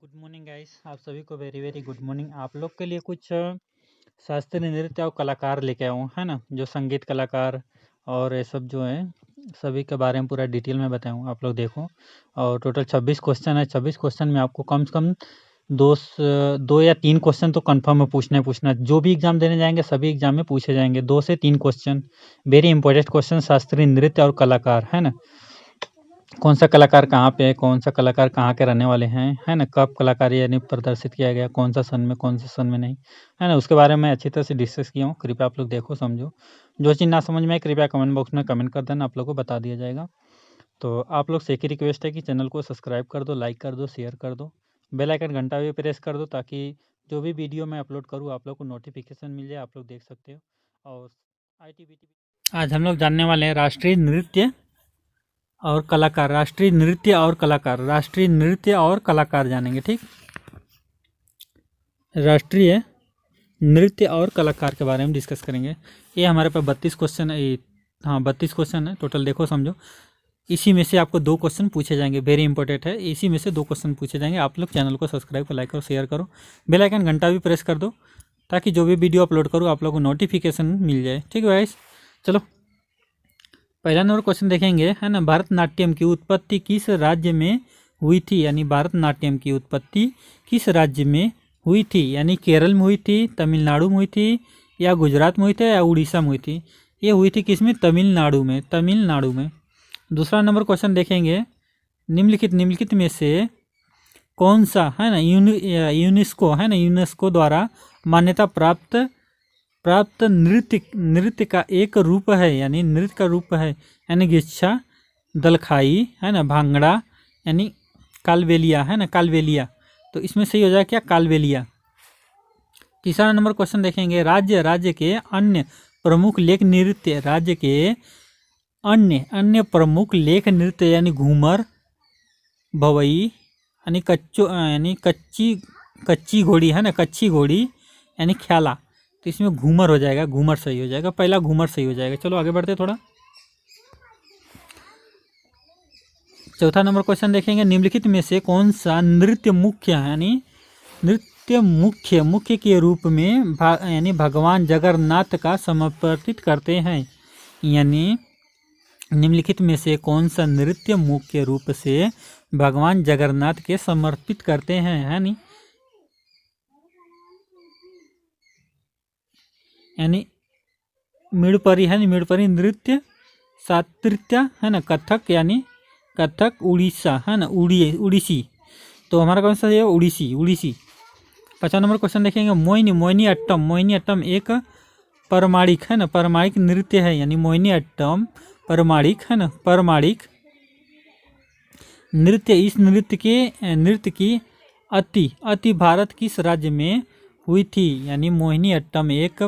Good morning guys, आप सभी को वेरी वेरी गुड मॉर्निंग। आप लोग के लिए कुछ शास्त्रीय नृत्य और कलाकार लेके आया हूँ, है ना, जो संगीत कलाकार और ये सब जो है सभी के बारे में पूरा डिटेल में बताऊँ। आप लोग देखो, और टोटल 26 क्वेश्चन है। 26 क्वेश्चन में आपको कम से कम दो या तीन क्वेश्चन तो कंफर्म है पूछना। जो भी एग्जाम देने जाएंगे सभी एग्जाम में पूछे जाएंगे 2 से 3 क्वेश्चन, वेरी इंपॉर्टेंट क्वेश्चन। शास्त्रीय नृत्य और कलाकार, है ना, कौन सा कलाकार कहाँ पे है, कौन सा कलाकार कहाँ के रहने वाले हैं, है ना, कब कलाकारी यानी प्रदर्शित किया गया, कौन सा सन में, कौन सा सन में नहीं, है ना, उसके बारे में अच्छी तरह से डिस्कस किया हूँ। कृपया आप लोग देखो, समझो। जो चीज़ ना समझ में आए कृपया कमेंट बॉक्स में कमेंट कर देना, आप लोग को बता दिया जाएगा। तो आप लोग से एक ही रिक्वेस्ट है कि चैनल को सब्सक्राइब कर दो, लाइक कर दो, शेयर कर दो, बेल आइकन घंटा भी प्रेस कर दो, ताकि जो भी वीडियो मैं अपलोड करूँ आप लोग को नोटिफिकेशन मिल जाए, आप लोग देख सकते हो। और आज हम लोग जानने वाले हैं राष्ट्रीय नृत्य और कलाकार। राष्ट्रीय नृत्य और कलाकार जानेंगे, ठीक। राष्ट्रीय नृत्य और कलाकार के बारे में डिस्कस करेंगे। ये हमारे पास 32 क्वेश्चन है। हाँ, 32 क्वेश्चन है टोटल। देखो, समझो, इसी में से आपको 2 क्वेश्चन पूछे जाएंगे, वेरी इंपॉर्टेंट है। इसी में से 2 क्वेश्चन पूछे जाएंगे। आप लोग चैनल को सब्सक्राइब, लाइक और शेयर करो, बेल आइकन घंटा भी प्रेस कर दो, ताकि जो भी वीडियो अपलोड करूँ आप लोग को नोटिफिकेशन मिल जाए, ठीक है गाइस। चलो, पहला नंबर क्वेश्चन देखेंगे, है ना। भारतनाट्यम की उत्पत्ति किस राज्य में हुई थी? यानी भारतनाट्यम की उत्पत्ति किस राज्य में हुई थी? यानी केरल में हुई थी, तमिलनाडु में हुई थी, या गुजरात में हुई थी, या उड़ीसा में हुई थी? ये हुई थी किस में? तमिलनाडु में। दूसरा नंबर क्वेश्चन देखेंगे, निम्नलिखित में से कौन सा, है ना, यूनेस्को द्वारा मान्यता प्राप्त नृत्य का एक रूप है, यानी नृत्य का रूप है, यानी गिच्छा, दलखाई, है ना, भांगड़ा, यानी कालबेलिया, है ना, कालबेलिया। तो इसमें सही हो जाए क्या? कालबेलिया। तीसरा नंबर क्वेश्चन देखेंगे, राज्य के अन्य प्रमुख लेख नृत्य, राज्य के अन्य प्रमुख लेख नृत्य, यानी घूमर, भवई, यानी कच्ची घोड़ी, है ना, कच्ची घोड़ी, यानी ख्याला। तो इसमें घूमर हो जाएगा, घूमर सही हो जाएगा, पहला घूमर सही हो जाएगा। चलो आगे बढ़ते थोड़ा। चौथा नंबर क्वेश्चन देखेंगे, निम्नलिखित में से कौन सा नृत्य मुख्य है? यानी नृत्य मुख्य के रूप में यानी भगवान जगन्नाथ का समर्पित करते हैं। यानी निम्नलिखित में से कौन सा नृत्य मुख्य रूप से भगवान जगन्नाथ के समर्पित करते हैं? यानी मिड़परी, है ना, मिड़परी नृत्य, सात्रित्य, है ना, कथक, यानी कथक, उड़ीसा, है ना, उड़ीसी। तो हमारा कौन सा है? उड़ीसी। 5वां नंबर क्वेश्चन देखेंगे, मोहिनी अट्टम एक परमाणिक, है ना, परमाणिक नृत्य है। यानी मोहिनी अट्टम परमाणिक, है ना, परमाणिक नृत्य। इस नृत्य की अति भारत किस राज्य में हुई थी? यानी मोहिनी अट्टम एक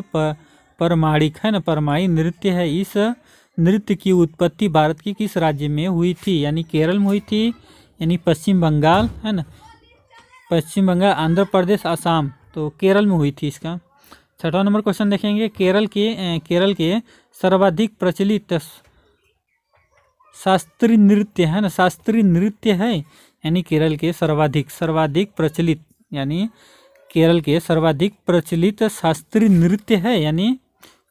परमाणिक, है ना, परमाणिक नृत्य है। इस नृत्य की उत्पत्ति भारत की किस राज्य में हुई थी? यानी केरल में हुई थी, यानी पश्चिम बंगाल, है ना, पश्चिम बंगाल, आंध्र प्रदेश, असम। तो केरल में हुई थी इसका। 6वां नंबर क्वेश्चन देखेंगे, केरल के सर्वाधिक प्रचलित शास्त्रीय नृत्य, है ना, शास्त्रीय नृत्य है। यानी केरल के सर्वाधिक प्रचलित, यानी केरल के सर्वाधिक प्रचलित शास्त्रीय नृत्य है, यानी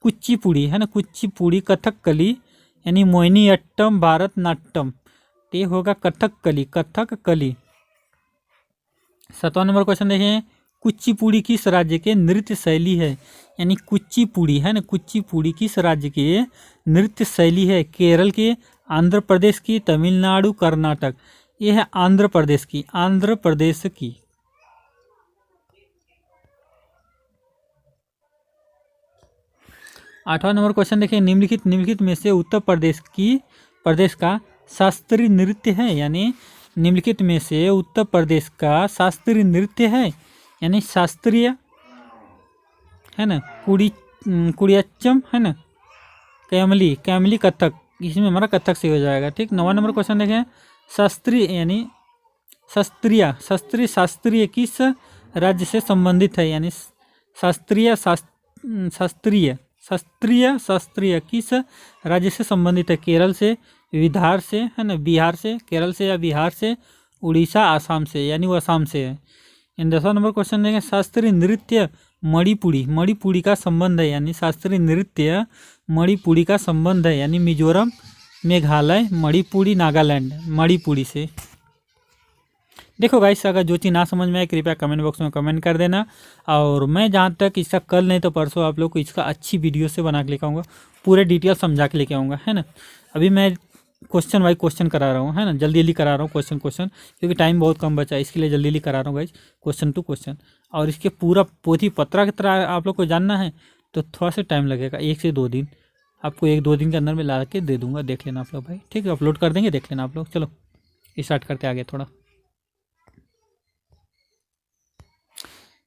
कुचिपुड़ी, है ना, कुचिपुड़ी, कथकली, यानी मोहिनी अट्टम, भारतनाट्यम। ये होगा कथकली। 7वां नंबर क्वेश्चन देखें, कुचिपुड़ी किस राज्य के नृत्य शैली है? यानी कुचिपुड़ी, है ना, कुचिपुड़ी किस राज्य के नृत्य शैली है? केरल के, आंध्र प्रदेश की, तमिलनाडु, कर्नाटक। ये है आंध्र प्रदेश की। 8वां नंबर क्वेश्चन देखें, निम्नलिखित में से उत्तर प्रदेश का शास्त्रीय नृत्य है। यानी निम्नलिखित में से उत्तर प्रदेश का शास्त्रीय नृत्य है, यानी शास्त्रीय, है ना, कुड़ियच्चम, है ना, कैमली कथक। इसमें हमारा कथक से हो जाएगा, ठीक। 9वां नंबर क्वेश्चन देखें, शास्त्रीय, यानी शास्त्रीय किस राज्य से संबंधित है? यानी शास्त्रीय किस राज्य से संबंधित है? केरल से, विदर्भ से, है ना, बिहार से, केरल से या बिहार से, उड़ीसा आसाम से, यानी वो आसाम से है। इन 10वां नंबर क्वेश्चन देखें, शास्त्रीय नृत्य मणिपुरी, मणिपुरी का संबंध है, यानी शास्त्रीय नृत्य मणिपुरी का संबंध है, यानी मिजोरम, मेघालय, मणिपुरी, नागालैंड, मणिपुरी से। देखो गाइस, अगर जो चीज़ ना समझ में आए कृपया कमेंट बॉक्स में कमेंट कर देना, और मैं जहाँ तक इसका कल नहीं तो परसों आप लोग को इसका अच्छी वीडियो से बना के लेके आऊँगा, पूरे डिटेल समझा के लेके आऊँगा, है ना। अभी मैं क्वेश्चन बाई क्वेश्चन करा रहा हूँ, है ना, जल्दी जल्दी करा रहा हूँ क्वेश्चन, क्योंकि टाइम बहुत कम बचा है, इसके लिए जल्दी जल्दी करा रहा हूँ गाइस, क्वेश्चन टू क्वेश्चन। और इसके पूरा पोथी पत्रा की तरह आप लोग को जानना है तो थोड़ा सा टाइम लगेगा, 1 से 2 दिन, आपको 1-2 दिन के अंदर में ला के दे दूँगा, देख लेना आप लोग भाई, ठीक है, अपलोड कर देंगे, देख लेना आप लोग। चलो स्टार्ट करते आगे थोड़ा।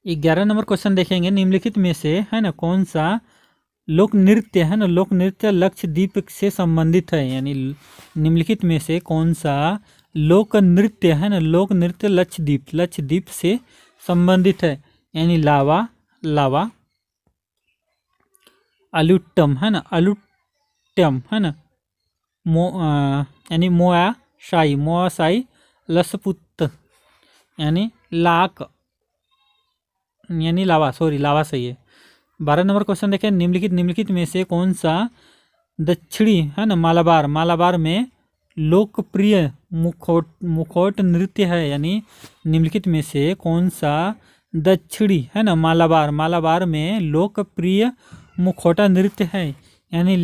11 नंबर क्वेश्चन देखेंगे, निम्नलिखित में से, है ना, कौन सा लोक नृत्य, है ना, लोक नृत्य लक्षद्वीप से संबंधित है, यानी निम्नलिखित में से कौन सा लोक नृत्य, है ना, लोक नृत्य लक्षद्वीप से संबंधित है, यानी लावा, अलुट्टम, है ना, अलुट्टम, है ना, यानी मोआशाई, लसपुत, यानी लाक, यानी लावा सही है। 12 नंबर क्वेश्चन देखें, निम्नलिखित में से कौन सा दक्षिणी, है ना, मालाबार में लोकप्रिय मुखौट नृत्य है, यानी निम्नलिखित में से कौन सा दक्षिणी, है ना, मालाबार में लोकप्रिय मुखौटा नृत्य है, यानी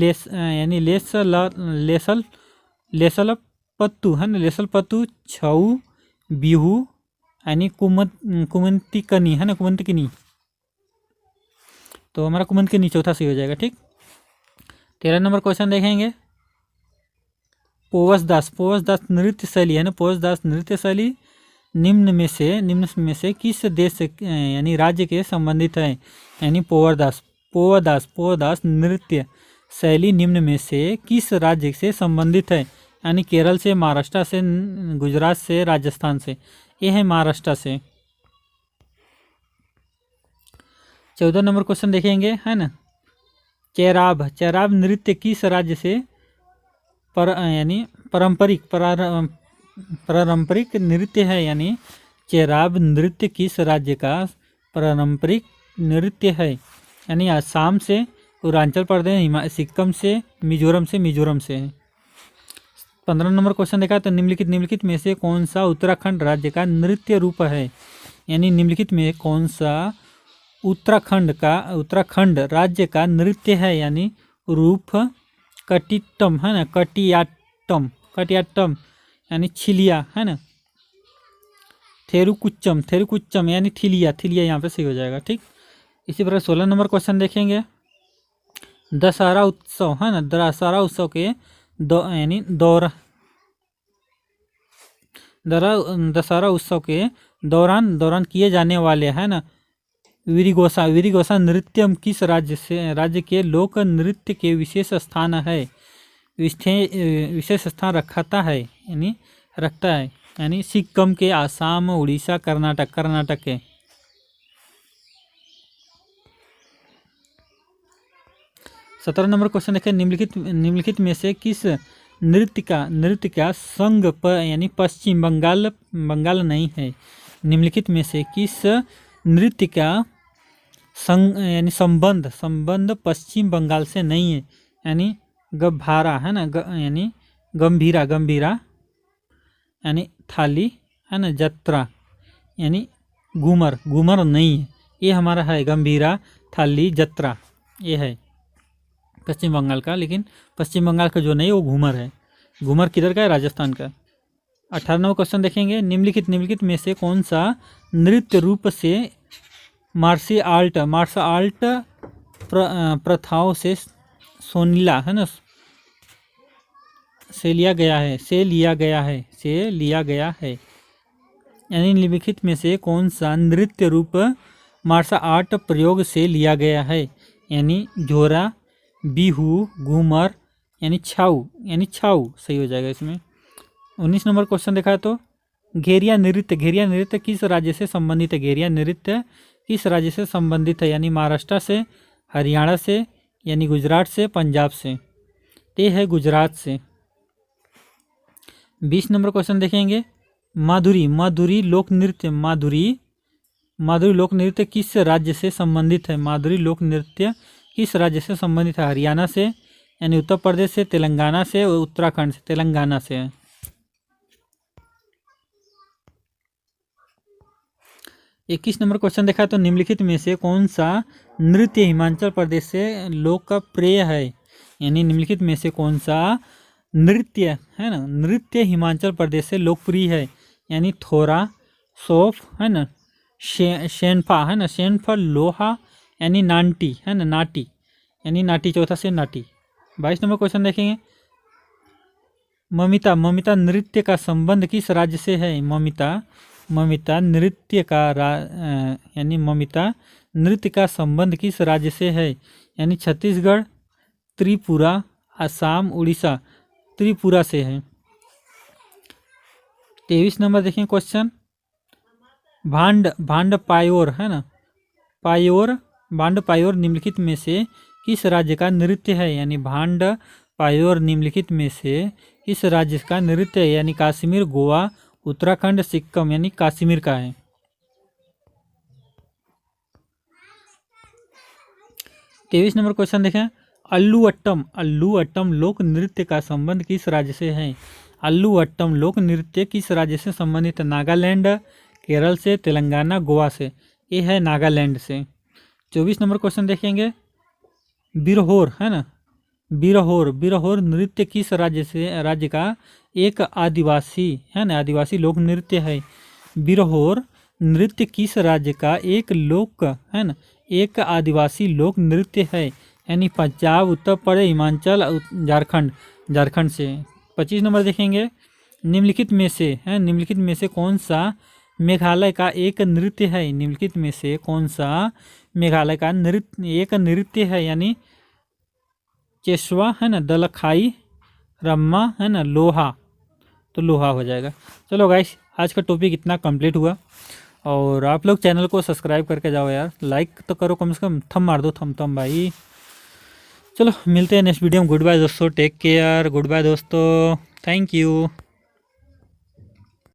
लेसल पत्तू, है ना, लेसल पत्तू, छऊ, बिहू, यानी कुमंतिकनी, है ना, कुमंतिकनी, तो हमारा कुमंतिकनी चौथा सही हो जाएगा, ठीक। 13 नंबर क्वेश्चन देखेंगे, पोवस दास नृत्य शैली, है ना, पोवस दास नृत्य शैली निम्न में से किस देश से, यानी राज्य के संबंधित है, यानी पोवदास नृत्य शैली निम्न में से किस राज्य से संबंधित है, यानी केरल से, महाराष्ट्र से, गुजरात से, राजस्थान से। ये है महाराष्ट्र से। 14 नंबर क्वेश्चन देखेंगे, है ना, चेराब नृत्य किस राज्य से यानी पारंपरिक नृत्य है, यानी चेराब नृत्य किस राज्य का पारंपरिक नृत्य है, यानी आसाम से, अरुणाचल प्रदेश, सिक्किम से, मिजोरम से है। 15 नंबर क्वेश्चन देखा, तो निम्नलिखित में से कौन सा उत्तराखंड राज्य का नृत्य रूप है, यानी निम्नलिखित में कौन सा उत्तराखंड राज्य का नृत्य है, यानी रूप कटिट्टम, है ना, कटियाट्टम, यानी छिलिया, है ना, थेरुकुच्चम, यानी थिलिया, यहाँ पे सही हो जाएगा, ठीक। इसी प्रकार 16 नंबर क्वेश्चन देखेंगे, दशहरा उत्सव, है ना, दशहरा उत्सव के यानी दशहरा उत्सव के दौरान किए जाने वाले, है ना, वीरिगोसा नृत्यम किस राज्य के लोक नृत्य के विशेष स्थान है, विशेष स्थान रखता है, यानी सिक्किम के, आसाम, उड़ीसा, कर्नाटक के। 17 नंबर क्वेश्चन देखें, निम्नलिखित में से किस नृत्य का संघ यानी पश्चिम बंगाल नहीं है, निम्नलिखित में से किस नृत्य का संघ यानी संबंध पश्चिम बंगाल से नहीं है, यानी गभारा, है ना, यानी गंभीरा, यानी थाली, है ना, जत्रा, यानी घूमर नहीं है, ये हमारा है गंभीरा, थाली, जत्रा, ये है पश्चिम बंगाल का, लेकिन पश्चिम बंगाल का जो नहीं वो घूमर है। घूमर किधर का है, राजस्थान का। 18वां क्वेश्चन देखेंगे, निम्नलिखित में से कौन सा नृत्य रूप से मार्शल आर्ट प्रथाओं से सोनीला, है ना, से लिया गया है, यानी निम्नलिखित में से कौन सा नृत्य रूप मार्शल आर्ट प्रयोग से लिया गया है, यानी झोरा, बिहू, घूमर, यानी छाऊ सही हो जाएगा इसमें। 19 नंबर क्वेश्चन देखा तो घेरिया नृत्य किस राज्य से संबंधित है, घेरिया नृत्य किस राज्य से संबंधित है, यानी महाराष्ट्र से, हरियाणा से, यानी गुजरात से, पंजाब से, ये है गुजरात से। 20 नंबर क्वेश्चन देखेंगे, माधुरी माधुरी लोक नृत्य माधुरी लोक नृत्य किस राज्य से संबंधित है? माधुरी लोक नृत्य किस राज्य से संबंधित है? हरियाणा से, यानी उत्तर प्रदेश से, तेलंगाना से और उत्तराखंड से। तेलंगाना से है। 21 नंबर क्वेश्चन देखा तो निम्नलिखित में से कौन सा नृत्य हिमाचल प्रदेश से लोकप्रिय है? यानी निम्नलिखित में से कौन सा नृत्य है ना, नृत्य हिमाचल प्रदेश से लोकप्रिय है? यानी थोरा, सौफ है ना, शेनफा है ना, शेनफा, लोहा, यानी नाटी है ना, नाटी यानी नाटी, चौथा से नाटी। 22 नंबर क्वेश्चन देखेंगे। ममिता नृत्य का संबंध किस राज्य से है? ममिता नृत्य का यानी ममिता नृत्य का संबंध किस राज्य से है? यानी छत्तीसगढ़, त्रिपुरा, असम, उड़ीसा। त्रिपुरा से है। 23 नंबर देखें क्वेश्चन। भांड पायोर है ना, भांड पायोर निम्नलिखित में से किस राज्य का नृत्य है? यानी भांड पायोर निम्नलिखित में से किस राज्य का नृत्य है? यानी कश्मीर, गोवा, उत्तराखंड, सिक्किम, यानी कश्मीर का है। 23 नंबर क्वेश्चन देखें। अल्लू अट्टम लोक नृत्य का संबंध किस राज्य से है? अल्लू अट्टम लोक नृत्य किस राज्य से संबंधित है? नागालैंड, केरल से, तेलंगाना, गोवा से। ये है नागालैंड से। 24 नंबर क्वेश्चन देखेंगे। बिरहोर है ना, बिरहोर नृत्य किस राज्य का एक आदिवासी है ना, आदिवासी लोक नृत्य है? बिरहोर नृत्य किस राज्य का एक लोक है ना, एक आदिवासी लोक नृत्य है? यानी पंजाब, उत्तर प्रदेश, हिमाचल, झारखंड से। 25 नंबर देखेंगे। निम्नलिखित में से कौन सा मेघालय का एक नृत्य है? निम्नलिखित में से कौन सा मेघालय का एक नृत्य है? यानी चेशवा है ना, दलखाई, रम्मा है ना, लोहा। तो लोहा हो जाएगा। चलो गाइस, आज का टॉपिक इतना कंप्लीट हुआ। और आप लोग चैनल को सब्सक्राइब करके जाओ यार, लाइक तो करो कम से कम, थम मार दो, थम भाई। चलो मिलते हैं नेक्स्ट वीडियो में। गुड बाय दोस्तों, टेक केयर, गुड बाय दोस्तों, थैंक यू।